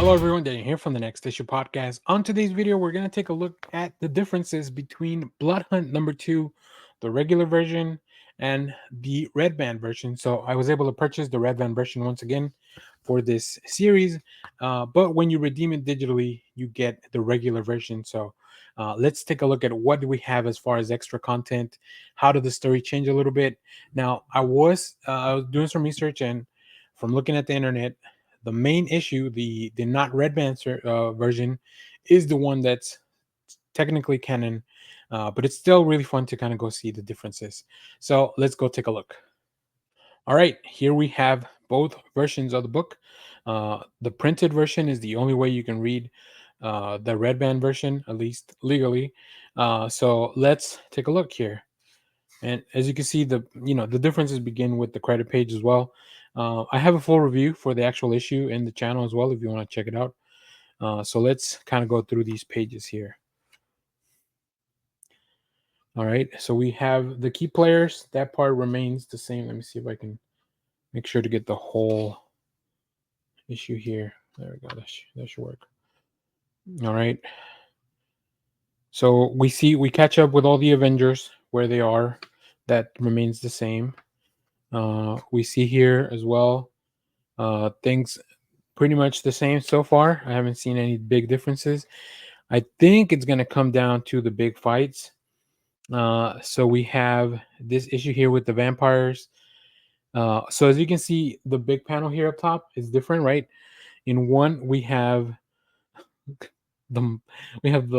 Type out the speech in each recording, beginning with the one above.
Hello everyone, Daniel here from the Next Issue Podcast. On today's video, we're going to take a look at the differences between Blood Hunt number 2, the regular version, and the Red Band version. So I was able to purchase the Red Band version once again for this series, but when you redeem it digitally, you get the regular version. So let's take a look at what do we have as far as extra content. How did the story change a little bit? Now, I was doing some research, and from looking at the internet, the main issue, the not red band version, is the one that's technically canon, but it's still really fun to kind of go see the differences. So let's go take a look. All right, here we have both versions of the book. The printed version is the only way you can read the red band version, at least legally. So let's take a look here. And as you can see, the differences begin with the credit page as well. I have a full review for the actual issue in the channel as well if you want to check it out. So let's kind of go through these pages here. All right, so we have the key players. That part remains the same. Let me see if I can make sure to get the whole issue here. There we go. That should work. All right. So we catch up with all the Avengers where they are. That remains the same. We see here as well things pretty much the same so far. I haven't seen any big differences. I think it's going to come down to the big fights. So we have this issue here with the vampires. So as you can see, the big panel here up top is different, right? In one, the we have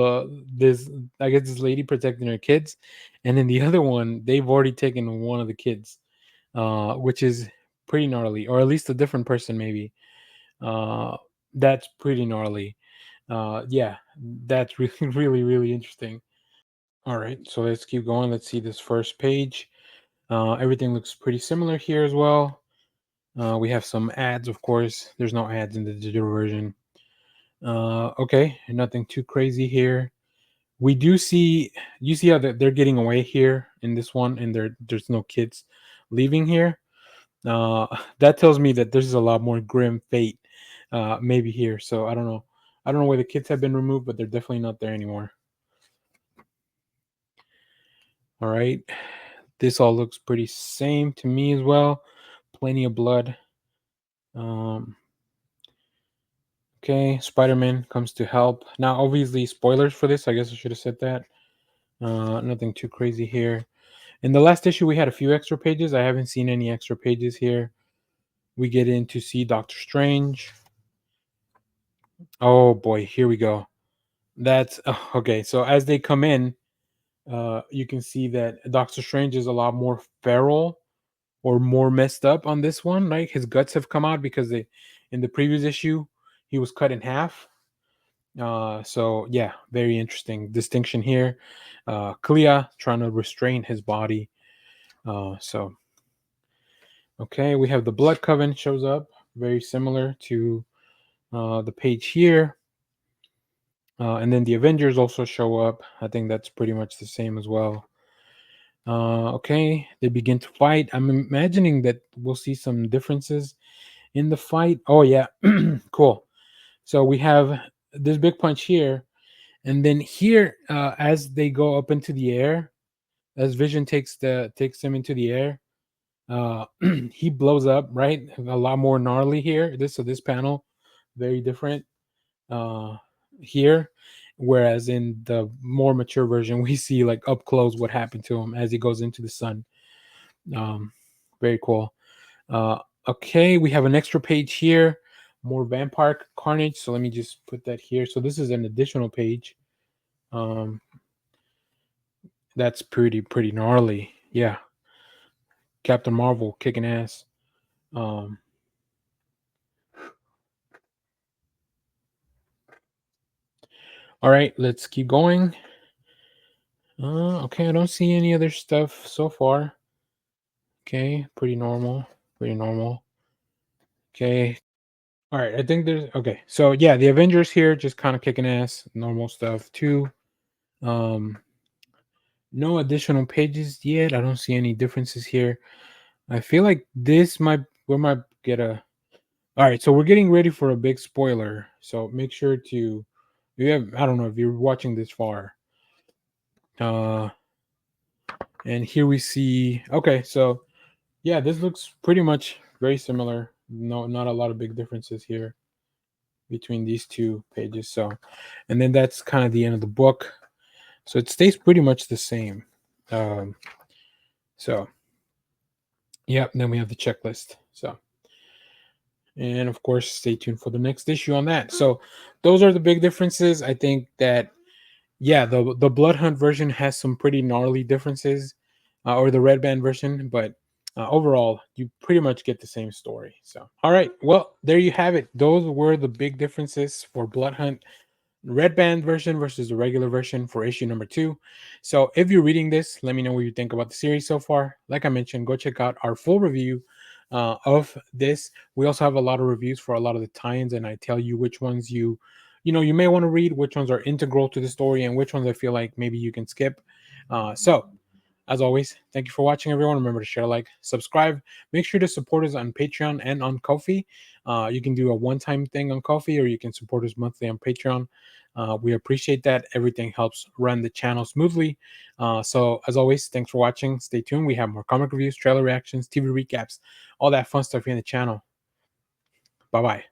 this I guess this lady protecting her kids, and then the other one they've already taken one of the kids, which is pretty gnarly, or at least a different person maybe. Uh, that's pretty gnarly. Yeah, that's really, really interesting. All right, so let's keep going. Let's see this first page. Everything looks pretty similar here as well. We have some ads, of course. There's no ads in the digital version. Okay, nothing too crazy here. We do see you see how they're getting away here in this one, and there's no kids leaving here. Uh, that tells me that there's a lot more grim fate, maybe here. So I don't know. I don't know where the kids have been removed, but they're definitely not there anymore. All right, this all looks pretty same to me as well. Plenty of blood. Um, okay, Spider-Man comes to help. Now, obviously, spoilers for this. I guess I should have said that. Nothing too crazy here. In the last issue, we had a few extra pages. I haven't seen any extra pages here. We get in to see Doctor Strange. Oh boy, here we go. That's okay. So as they come in, you can see that Doctor Strange is a lot more feral or more messed up on this one. Right, his guts have come out because in the previous issue he was cut in half. So yeah, very interesting distinction here. Clea trying to restrain his body. So okay, we have the Blood Coven shows up, very similar to the page here. And then the Avengers also show up. I think that's pretty much the same as well. Okay, they begin to fight. I'm imagining that we'll see some differences in the fight. Oh yeah, cool. So we have this big punch here, and then here, as they go up into the air, as Vision takes them into the air, he blows up. Right, a lot more gnarly here. This panel, very different. Uh, here, whereas in the more mature version we see like up close what happened to him as he goes into the sun. um Very cool. uh okay, we have an extra page here, more vampire carnage, so let me just put that here. So this is an additional page. um that's pretty gnarly. Yeah, Captain Marvel kicking ass. um all right, let's keep going. Okay, I don't see any other stuff so far. Okay, pretty normal. Okay. All right. I think there's okay. So yeah, the Avengers here just kind of kicking ass, normal stuff too. Um, no additional pages yet. I don't see any differences here. I feel like this might we might get All right, so we're getting ready for a big spoiler. So make sure to you have I don't know if you're watching this far. Uh and here we see okay, so yeah, this looks pretty much very similar. No, not a lot of big differences here between these two pages. So and then that's kind of the end of the book. So it stays pretty much the same. Um so yeah, then we have the checklist. So and of course stay tuned for the next issue on that. So those are the big differences. I think that yeah, the Blood Hunt version has some pretty gnarly differences, or the Red Band version, but overall, you pretty much get the same story. So, all right, well, there you have it. Those were the big differences for Blood Hunt Red Band version versus the regular version for issue number 2. So, if you're reading this, let me know what you think about the series so far. Like I mentioned, go check out our full review of this. We also have a lot of reviews for a lot of the tie-ins, and I tell you which ones you may want to read, which ones are integral to the story, and which ones I feel like maybe you can skip. So as always, thank you for watching, everyone. Remember to share, like, subscribe. Make sure to support us on Patreon and on Ko-fi. You can do a one-time thing on Ko-fi, or you can support us monthly on Patreon. We appreciate that. Everything helps run the channel smoothly. So, as always, thanks for watching. Stay tuned. We have more comic reviews, trailer reactions, TV recaps, all that fun stuff here in the channel. Bye bye.